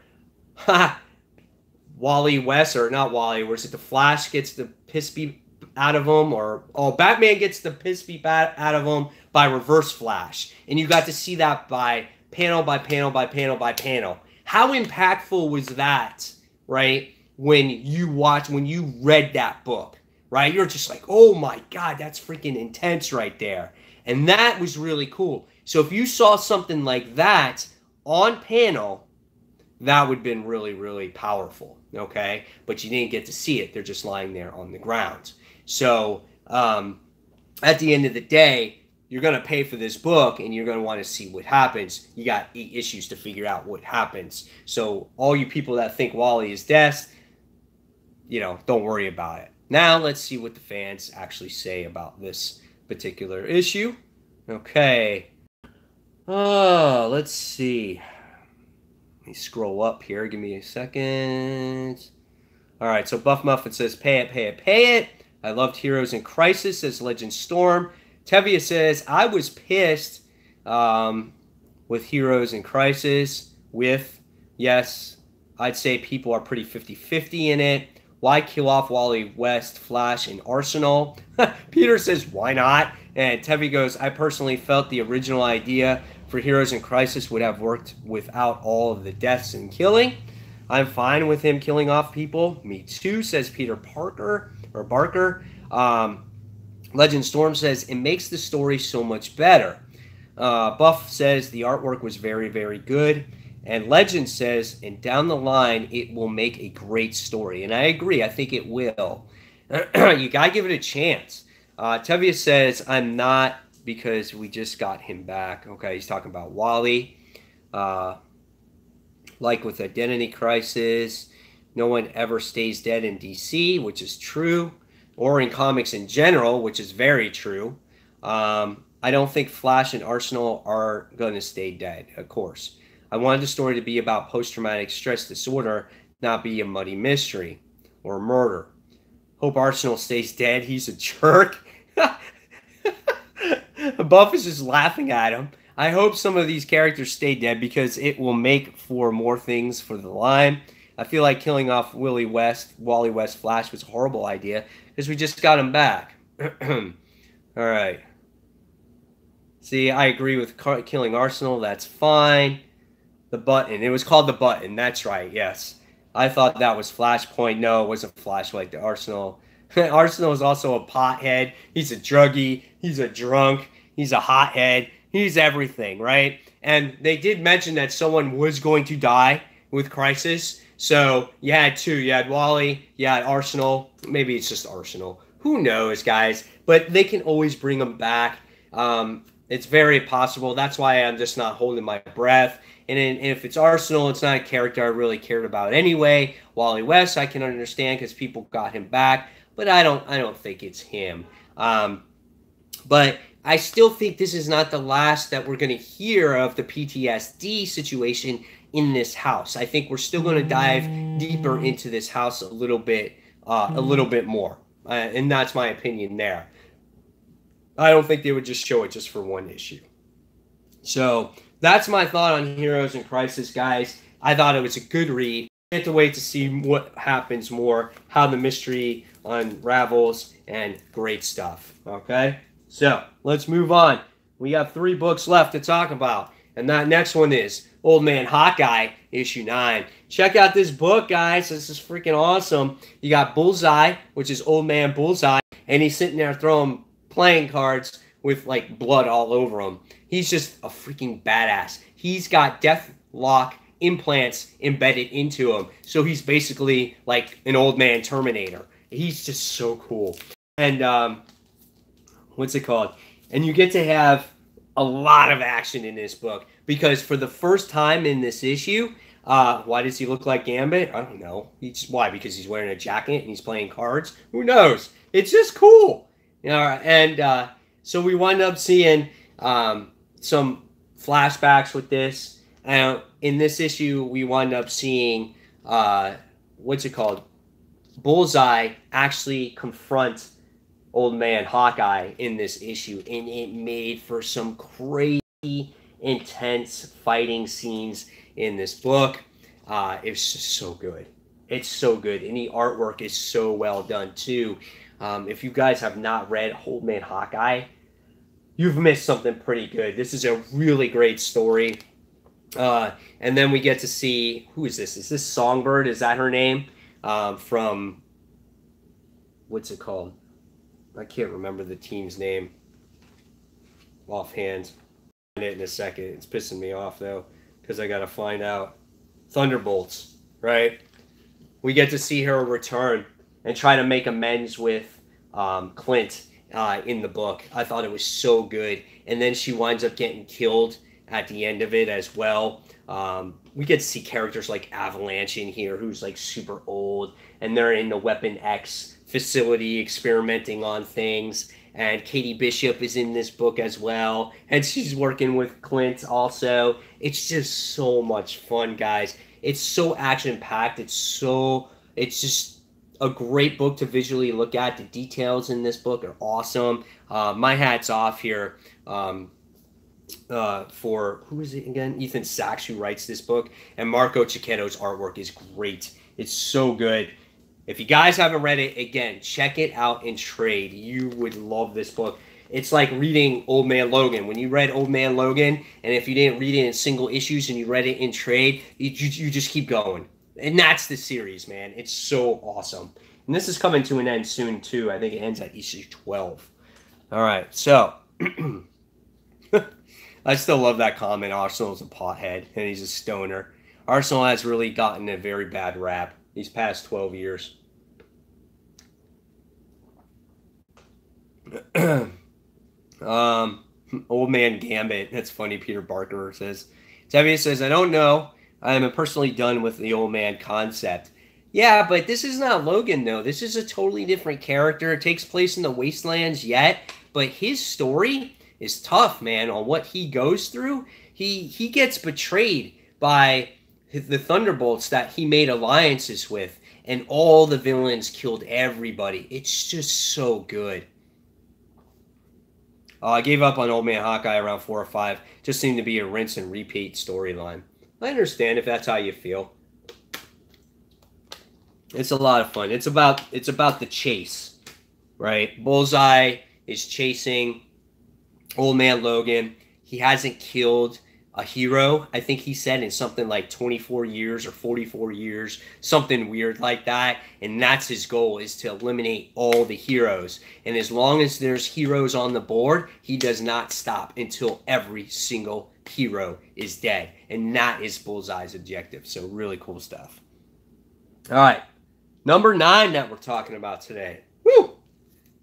Wally West, or not Wally, where's it, the Flash gets the piss beat out of him, or Batman gets the piss beat out of him by Reverse Flash, and you got to see that by panel by panel by panel by panel. How impactful was that, right? When you read that book, right? You're just like, oh my God, that's freaking intense right there. And that was really cool. So if you saw something like that on panel, that would have been really, really powerful, okay? But you didn't get to see it. They're just lying there on the ground. So at the end of the day, you're going to pay for this book, and you're going to want to see what happens. You got 8 issues to figure out what happens. So all you people that think Wally is dead, don't worry about it. Now let's see what the fans actually say about this particular issue. Okay. Let's see. Let me scroll up here. Give me a second. All right, so Buff Muffin says, pay it, pay it, pay it. I loved Heroes in Crisis, says Legend Storm. Tevia says, I was pissed with Heroes in Crisis. Yes, I'd say people are pretty 50-50 in it. Why kill off Wally West, Flash, and Arsenal? Peter says, why not? And Tevia goes, I personally felt the original idea for Heroes in Crisis would have worked without all of the deaths and killing. I'm fine with him killing off people. Me too, says Peter Barker. Legend Storm says, it makes the story so much better. Buff says the artwork was very, very good. And Legend says, and down the line, it will make a great story. And I agree. I think it will. You got to give it a chance. Tevia says, I'm not, because we just got him back. Okay, he's talking about Wally. Like with Identity Crisis, no one ever stays dead in DC, which is true. Or in comics in general, which is very true. I don't think Flash and Arsenal are going to stay dead, of course. I wanted the story to be about post-traumatic stress disorder, not be a muddy mystery or murder. Hope Arsenal stays dead. He's a jerk. Buff is just laughing at him. I hope some of these characters stay dead because it will make for more things for the line. I feel like killing off Wally West, Flash was a horrible idea because we just got him back. All right. See, I agree with killing Arsenal. That's fine. The Button. It was called The Button. That's right. Yes. I thought that was Flashpoint. No, it wasn't Flashlight. The Arsenal. Arsenal is also a pothead. He's a druggie. He's a drunk. He's a hothead. He's everything, right? And they did mention that someone was going to die with Crisis. So you had 2. You had Wally. You had Arsenal. Maybe it's just Arsenal. Who knows, guys? But they can always bring them back. It's very possible. That's why I'm just not holding my breath. And if it's Arsenal, it's not a character I really cared about anyway. Wally West, I can understand because people got him back, but I don't think it's him. But I still think this is not the last that we're going to hear of the PTSD situation in this house. I think we're still going to dive deeper into this house a little bit more. And that's my opinion there. I don't think they would just show it just for one issue. So that's my thought on Heroes in Crisis, guys. I thought it was a good read. I have to wait to see what happens more, how the mystery unravels, and great stuff. Okay? So let's move on. We got 3 books left to talk about. And that next one is Old Man Hawkeye, issue 9. Check out this book, guys. This is freaking awesome. You got Bullseye, which is Old Man Bullseye, and he's sitting there throwing playing cards with like blood all over him. He's just a freaking badass. He's got Deathlock implants embedded into him, so he's basically like an old man Terminator. He's just so cool. And what's it called? And you get to have a lot of action in this book, because for the first time in this issue, why does he look like Gambit? I don't know. Why? Because he's wearing a jacket and he's playing cards? Who knows? It's just cool. And so we wind up seeing some flashbacks with this. In this issue, we wind up seeing, what's it called? Bullseye actually confront Old Man Hawkeye in this issue. And it made for some crazy, intense fighting scenes in this book. It's just so good. It's so good. And the artwork is so well done, too. If you guys have not read Old Man Hawkeye, you've missed something pretty good. This is a really great story. And then we get to see, who is this? Is this Songbird? Is that her name? From, what's it called? I can't remember the team's name offhand. I'll find it in a second. It's pissing me off, though, because I got to find out. Thunderbolts, right? We get to see her return and try to make amends with Clint in the book. I thought it was so good. And then she winds up getting killed at the end of it as well. We get to see characters like Avalanche in here, who's like super old, and they're in the Weapon X facility experimenting on things. And Katie Bishop is in this book as well, and she's working with Clint also. It's just so much fun, guys. It's so action-packed. It's just a great book to visually look at. The details in this book are awesome. My hat's off here for, who is it again? Ethan Sachs, who writes this book. And Marco Cicchetto's artwork is great. It's so good. If you guys haven't read it, again, check it out in trade. You would love this book. It's like reading Old Man Logan. When you read Old Man Logan, and if you didn't read it in single issues and you read it in trade, you just keep going. And that's the series, man. It's so awesome. And this is coming to an end soon, too. I think it ends at issue 12. All right, so I still love that comment. Arsenal's a pothead, and he's a stoner. Arsenal has really gotten a very bad rap these past 12 years. Old Man Gambit. That's funny, Peter Barker says. Tevye says, I don't know. I am personally done with the old man concept. Yeah, but this is not Logan, though. This is a totally different character. It takes place in the Wastelands yet, but his story is tough, man, on what he goes through. He gets betrayed by the Thunderbolts that he made alliances with, and all the villains killed everybody. It's just so good. I gave up on Old Man Hawkeye around 4 or 5. Just seemed to be a rinse and repeat storyline. I understand if that's how you feel. It's a lot of fun. It's about the chase, right? Bullseye is chasing Old Man Logan. He hasn't killed a hero, I think he said, in something like 24 years or 44 years, something weird like that. And that's his goal, is to eliminate all the heroes. And as long as there's heroes on the board, he does not stop until every single hero is dead. And that is Bullseye's objective. So really cool stuff. All right. Number 9 that we're talking about today. Woo!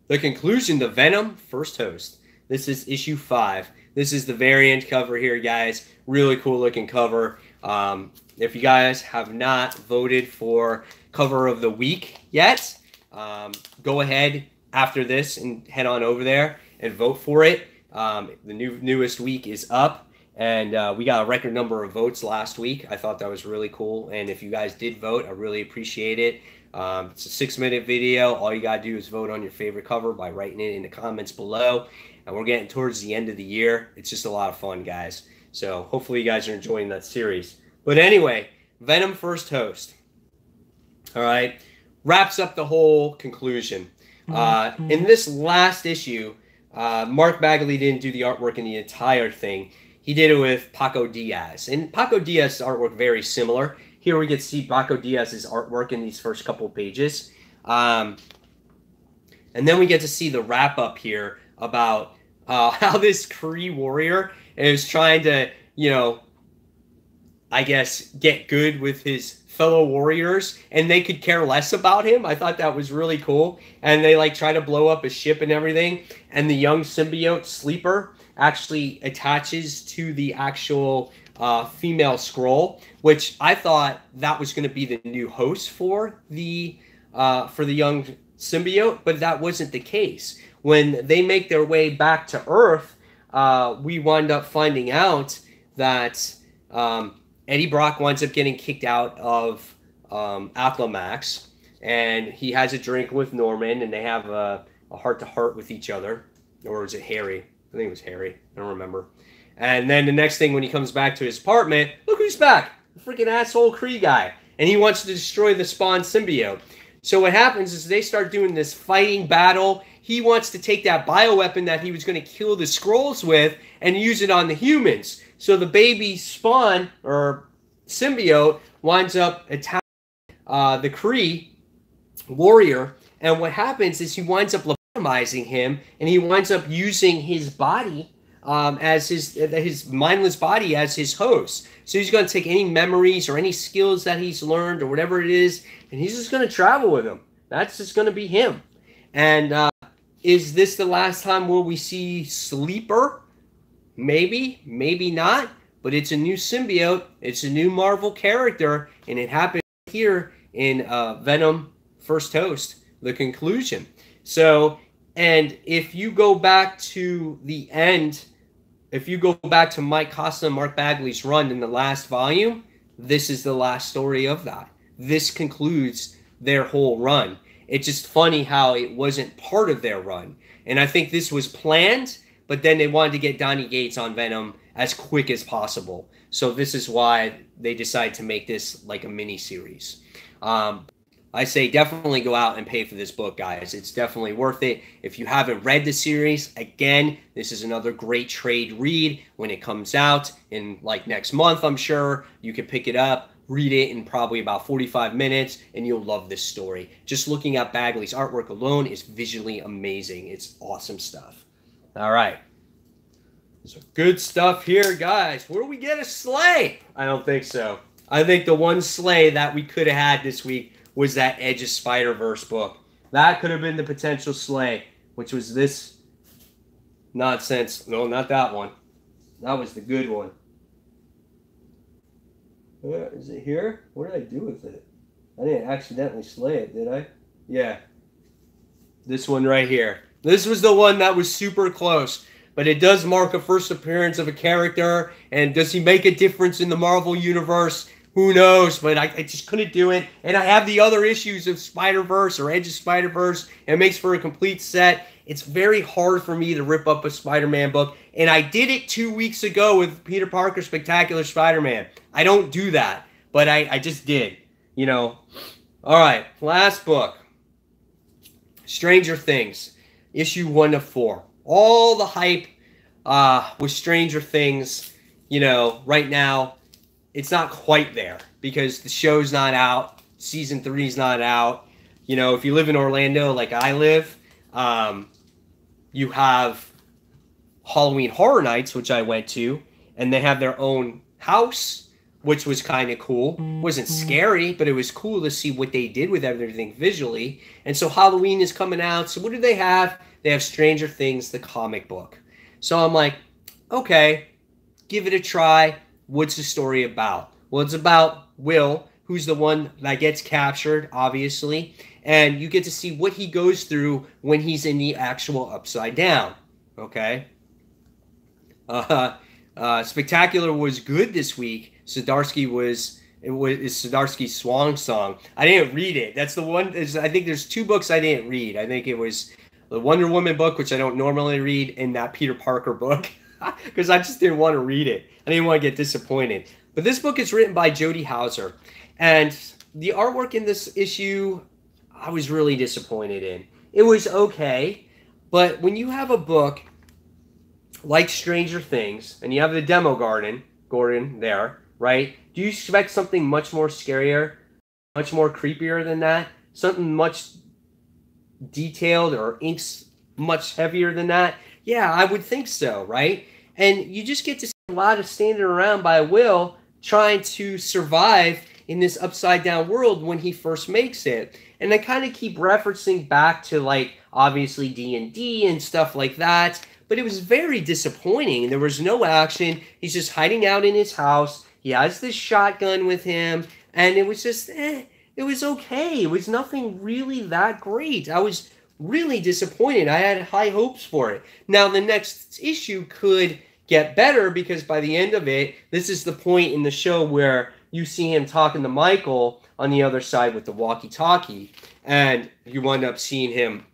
The conclusion to Venom First Host. This is issue 5. This is the variant cover here, guys. Really cool looking cover. If you guys have not voted for cover of the week yet, go ahead after this and head on over there and vote for it. The newest week is up. And we got a record number of votes last week. I thought that was really cool. And if you guys did vote, I really appreciate it. It's a 6-minute video. All you got to do is vote on your favorite cover by writing it in the comments below. And we're getting towards the end of the year. It's just a lot of fun, guys. So hopefully you guys are enjoying that series. But anyway, Venom First Host. All right. Wraps up the whole conclusion. In this last issue, Mark Bagley didn't do the artwork in the entire thing. He did it with Paco Diaz. And Paco Diaz's artwork very similar. Here we get to see Paco Diaz's artwork in these first couple of pages. And then we get to see the wrap-up here about how this Kree warrior is trying to, you know, I guess, get good with his fellow warriors, and they could care less about him. I thought that was really cool. And they, like, try to blow up his ship and everything. And the young symbiote Sleeper actually attaches to the actual female Skrull, which I thought that was going to be the new host for the young symbiote, but that wasn't the case. When they make their way back to Earth, we wind up finding out that Eddie Brock winds up getting kicked out of Acclamax, and he has a drink with Norman, and they have a heart-to-heart with each other. Or was it Harry? I think it was Harry. I don't remember. And then the next thing, when he comes back to his apartment, look who's back! The freaking asshole Kree guy. And he wants to destroy the Spawn symbiote. So what happens is they start doing this fighting battle. He wants to take that bioweapon that he was going to kill the Skrulls with and use it on the humans. So the baby Spawn, or symbiote, winds up attacking the Kree warrior. And what happens is he winds up lobotomizing him, and he winds up using his body as his mindless body as his host. So he's going to take any memories or any skills that he's learned or whatever it is, and he's just going to travel with him. That's just going to be him. And is this the last time where we see Sleeper? Maybe, maybe not. But it's a new symbiote. It's a new Marvel character, and it happened here in Venom First Host, the conclusion. So, and if you go back to the end, if you go back to Mike Costa and Mark Bagley's run in the last volume, this is the last story of that. This concludes their whole run. It's just funny how it wasn't part of their run. And I think this was planned, but then they wanted to get Donny Cates on Venom as quick as possible. So this is why they decided to make this like a mini-series. I say definitely go out and pay for this book, guys. It's definitely worth it. If you haven't read the series, again, this is another great trade read. When it comes out in like next month, I'm sure, you can pick it up, read it in probably about 45 minutes, and you'll love this story. Just looking at Bagley's artwork alone is visually amazing. It's awesome stuff. All right. Some good stuff here, guys. Where do we get a sleigh? I don't think so. I think the one sleigh that we could have had this week was that Edge of Spider-Verse book. That could have been the potential sleigh, which was this nonsense. No, not that one. That was the good one. Is it here? What did I do with it? I didn't accidentally slay it, did I? Yeah. This one right here. This was the one that was super close. But it does mark a first appearance of a character. And does he make a difference in the Marvel Universe? Who knows? But I just couldn't do it. And I have the other issues of Spider-Verse or Edge of Spider-Verse. It makes for a complete set. It's very hard for me to rip up a Spider-Man book. And I did it 2 weeks ago with Peter Parker Spectacular Spider-Man. I don't do that. But I just did. You know. Alright. Last book. Stranger Things. Issue 1 of 4. All the hype with Stranger Things, you know, right now, it's not quite there because the show's not out. Season 3's not out. You know, if you live in Orlando like I live, you have Halloween Horror Nights, which I went to, and they have their own house, which was kind of cool. It wasn't scary, but it was cool to see what they did with everything visually. And so Halloween is coming out. So what do they have? They have Stranger Things, the comic book. So I'm like, okay, give it a try. What's the story about? Well, it's about Will, who's the one that gets captured, obviously. And you get to see what he goes through when he's in the actual Upside Down. Okay? Spectacular was good this week. It was Zdarsky's swan song. I didn't read it. That's the one. I think there's two books I didn't read. I think it was the Wonder Woman book, which I don't normally read, and that Peter Parker book, because I just didn't want to read it. I didn't want to get disappointed. But this book is written by Jody Houser, and the artwork in this issue, I was really disappointed in. It was okay, but when you have a book like Stranger Things, and you have the demo Gordon there, right? Do you expect something much more scarier, much more creepier than that? Something much detailed or inks much heavier than that? Yeah, I would think so, right? And you just get to see a lot of standing around by Will trying to survive in this upside down world when he first makes it. And I kind of keep referencing back to, like, obviously D&D and stuff like that. But it was very disappointing. There was no action. He's just hiding out in his house. He has this shotgun with him. And it was just, it was okay. It was nothing really that great. I was really disappointed. I had high hopes for it. Now, the next issue could get better because by the end of it, this is the point in the show where you see him talking to Michael on the other side with the walkie-talkie. And you wind up seeing him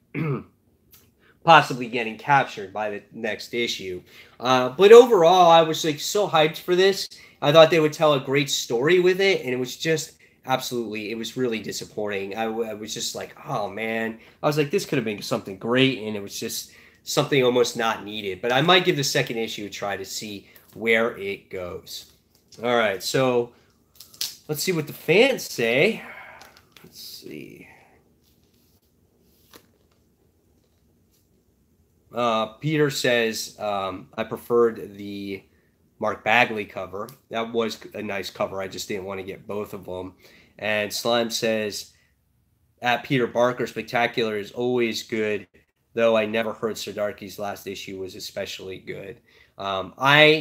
possibly getting captured by the next issue. But overall, I was like so hyped for this. I thought they would tell a great story with it, and it was just absolutely, it was really disappointing. I was just like, oh man. I was like, this could have been something great, and it was just something almost not needed. But I might give the second issue a try to see where it goes. All right, so let's see what the fans say. Let's see. Peter says, I preferred the Mark Bagley cover. That was a nice cover. I just didn't want to get both of them. And Slime says, at Peter Barker, Spectacular is always good, though I never heard Zdarsky's last issue was especially good.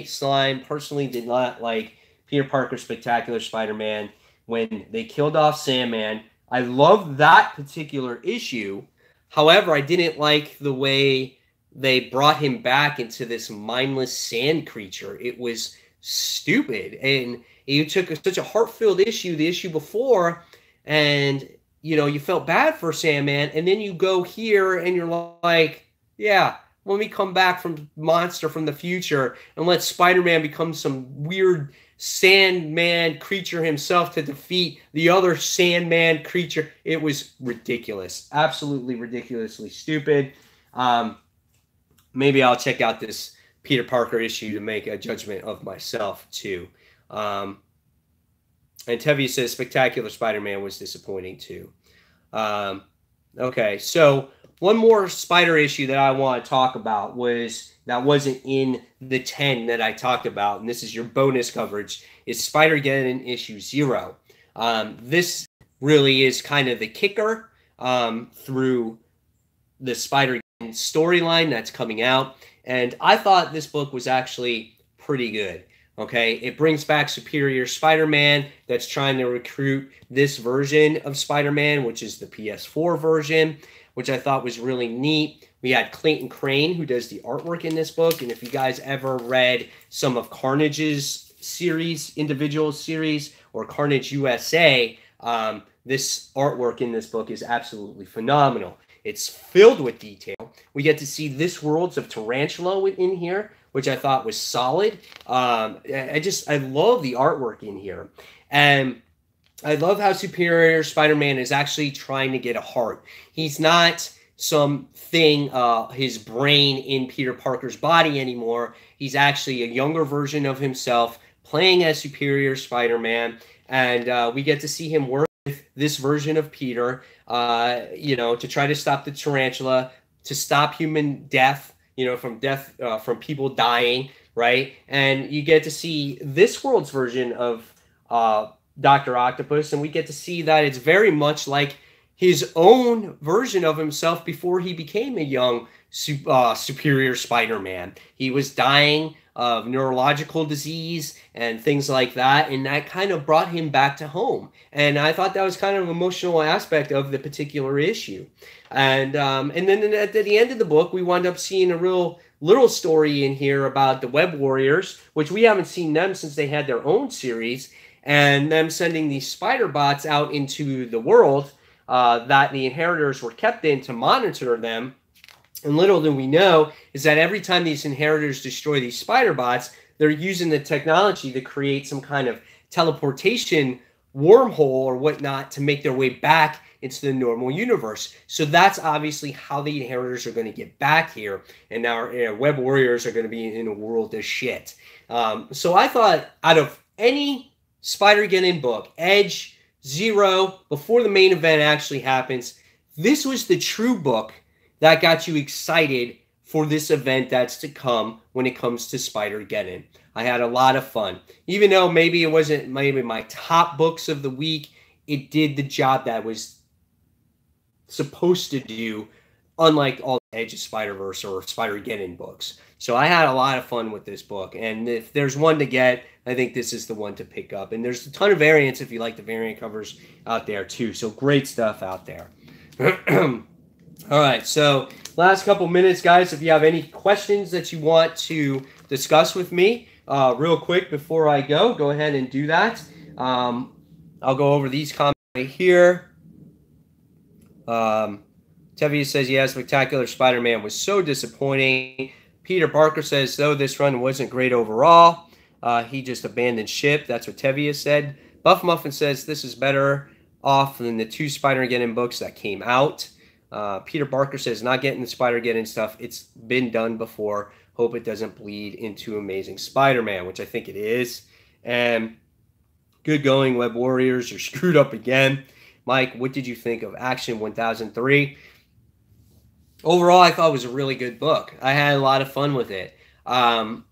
Slime, personally did not like Peter Parker Spectacular Spider-Man when they killed off Sandman. I loved that particular issue. However, I didn't like the way they brought him back into this mindless sand creature. It was stupid. And you took such a heart-filled issue, the issue before, and, you know, you felt bad for Sandman, and then you go here and you're like, yeah, let me come back from monster from the future and let Spider-Man become some weird Sandman creature himself to defeat the other Sandman creature. It was ridiculous. Absolutely ridiculously stupid. Maybe I'll check out this Peter Parker issue to make a judgment of myself, too. And Tevye says Spectacular Spider-Man was disappointing, too. Okay, so one more Spider issue that I want to talk about that wasn't in the 10 that I talked about, and this is your bonus coverage, is Spider-Geddon issue 0. This really is kind of the kicker through the Spider-Geddon storyline that's coming out, and I thought this book was actually pretty good. Okay, it brings back Superior Spider-Man that's trying to recruit this version of Spider-Man, which is the PS4 version, which I thought was really neat. We had Clayton Crane, who does the artwork in this book, and if you guys ever read some of Carnage's individual series, or Carnage USA, this artwork in this book is absolutely phenomenal. It's filled with detail. We get to see this worlds of Tarantula in here, which I thought was solid. I love the artwork in here. And I love how Superior Spider-Man is actually trying to get a heart. He's not something, his brain in Peter Parker's body anymore. He's actually a younger version of himself playing as Superior Spider-Man. And we get to see him work with this version of Peter, to try to stop the tarantula, to stop human death, from people dying, right? And you get to see this world's version of Dr. Octopus, and we get to see that it's very much like his own version of himself before he became a young Superior Spider-Man. He was dying of neurological disease and things like that, and that kind of brought him back to home. And I thought that was kind of an emotional aspect of the particular issue. And then at the end of the book, we wound up seeing a real little story in here about the Web Warriors, which we haven't seen them since they had their own series, and them sending these spider bots out into the world that the inheritors were kept in to monitor them. And little do we know is that every time these inheritors destroy these spider bots, they're using the technology to create some kind of teleportation wormhole or whatnot to make their way back into the normal universe. So that's obviously how the inheritors are going to get back here. And now our Web Warriors are going to be in a world of shit. So I thought out of any Spider-Geddon book, Edge, Zero, before the main event actually happens, this was the true book that got you excited for this event that's to come when it comes to Spider-Geddon. I had a lot of fun. Even though maybe it wasn't maybe my top books of the week, it did the job that was supposed to do, unlike all the Edge of Spider-Verse or Spider-Geddon books. So I had a lot of fun with this book, and if there's one to get, I think this is the one to pick up. And there's a ton of variants if you like the variant covers out there too. So great stuff out there. All right, so last couple minutes, guys, if you have any questions that you want to discuss with me real quick before I go ahead and do that. I'll go over these comments right here. Tevye says, yeah, Spectacular Spider-Man was so disappointing. Peter Parker says, though this run wasn't great overall, he just abandoned ship. That's what Tevye said. Buff Muffin says, this is better off than the 2 Spider-Geddon books that came out. Peter Parker says, not getting the Spider-Geddon stuff. It's been done before. Hope it doesn't bleed into Amazing Spider-Man, which I think it is. And good going, Web Warriors. You're screwed up again. Mike, what did you think of Action 1003? Overall, I thought it was a really good book. I had a lot of fun with it. I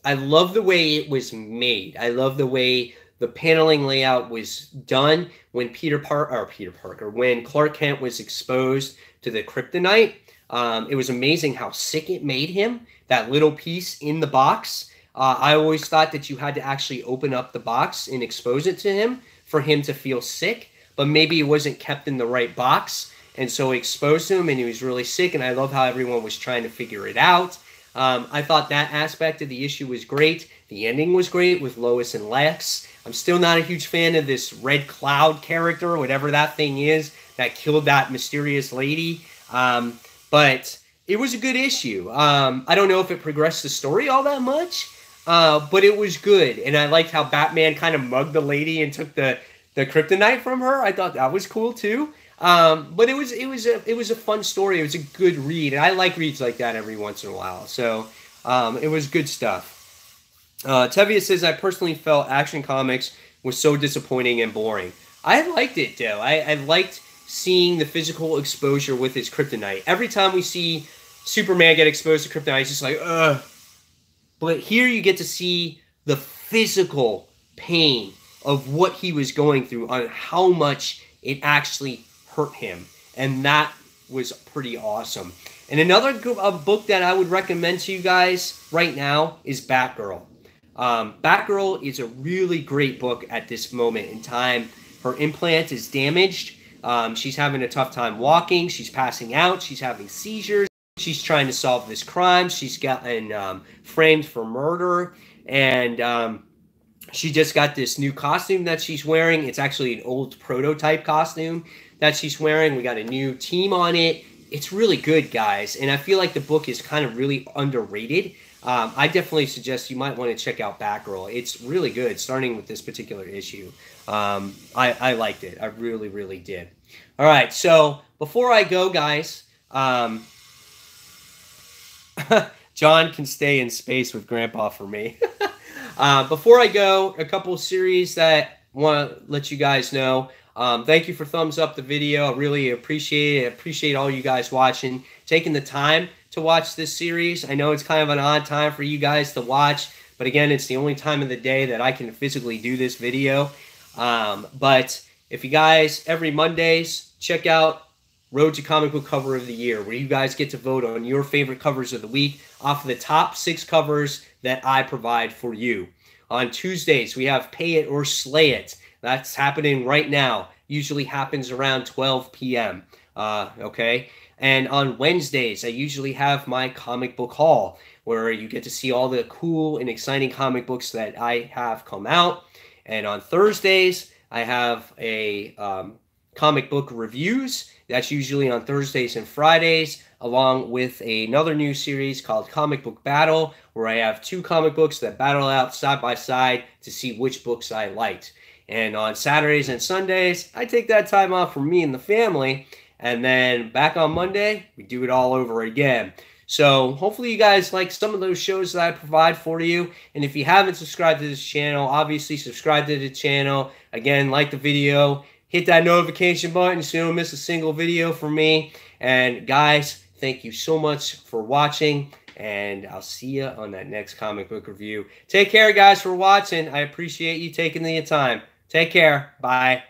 love the way it was made. I love the way the paneling layout was done when when Clark Kent was exposed to the kryptonite. It was amazing how sick it made him, that little piece in the box. I always thought that you had to actually open up the box and expose it to him for him to feel sick, but maybe it wasn't kept in the right box. And so he exposed him and he was really sick, and I love how everyone was trying to figure it out. I thought that aspect of the issue was great. The ending was great with Lois and Lex. I'm still not a huge fan of this Red Cloud character, whatever that thing is, that killed that mysterious lady. But it was a good issue. I don't know if it progressed the story all that much, but it was good. And I liked how Batman kind of mugged the lady and took the kryptonite from her. I thought that was cool too. But it was a fun story. It was a good read, and I like reads like that every once in a while. So it was good stuff. Tevye says, I personally felt Action Comics was so disappointing and boring. I liked it though. I liked seeing the physical exposure with his kryptonite. Every time we see Superman get exposed to kryptonite, it's just like, ugh. But here you get to see the physical pain of what he was going through, on how much it actually hurt him, and that was pretty awesome. And another book that I would recommend to you guys right now is Batgirl. Batgirl is a really great book at this moment in time. Her implant is damaged. She's having a tough time walking. She's passing out. She's having seizures. She's trying to solve this crime. She's gotten framed for murder, and she just got this new costume that she's wearing. It's actually an old prototype costume that she's wearing. We got a new team on it. It's really good, guys, and I feel like the book is kind of really underrated. I definitely suggest you might want to check out Batgirl. It's really good, starting with this particular issue. I liked it. I really, really did. All right, so before I go, guys, John can stay in space with Grandpa for me. Before I go, a couple of series that I want to let you guys know. Thank you for thumbs up the video. I really appreciate it. I appreciate all you guys watching, taking the time to watch this series. I know it's kind of an odd time for you guys to watch, but again, it's the only time of the day that I can physically do this video. But if you guys, every Mondays, check out Road to Comic Book Cover of the Year, where you guys get to vote on your favorite covers of the week off of the top 6 covers that I provide for you. On Tuesdays, we have Pay It or Slay It. That's happening right now. Usually happens around 12 p.m. Okay? And on Wednesdays, I usually have my comic book haul, where you get to see all the cool and exciting comic books that I have come out. And on Thursdays, I have a comic book reviews. That's usually on Thursdays and Fridays, along with another new series called Comic Book Battle, where I have 2 comic books that battle out side by side to see which books I liked. And on Saturdays and Sundays, I take that time off for me and the family. And then back on Monday, we do it all over again. So hopefully you guys like some of those shows that I provide for you. And if you haven't subscribed to this channel, obviously subscribe to the channel. Again, like the video. Hit that notification button so you don't miss a single video from me. And guys, thank you so much for watching. And I'll see you on that next comic book review. Take care, guys, for watching. I appreciate you taking the time. Take care. Bye.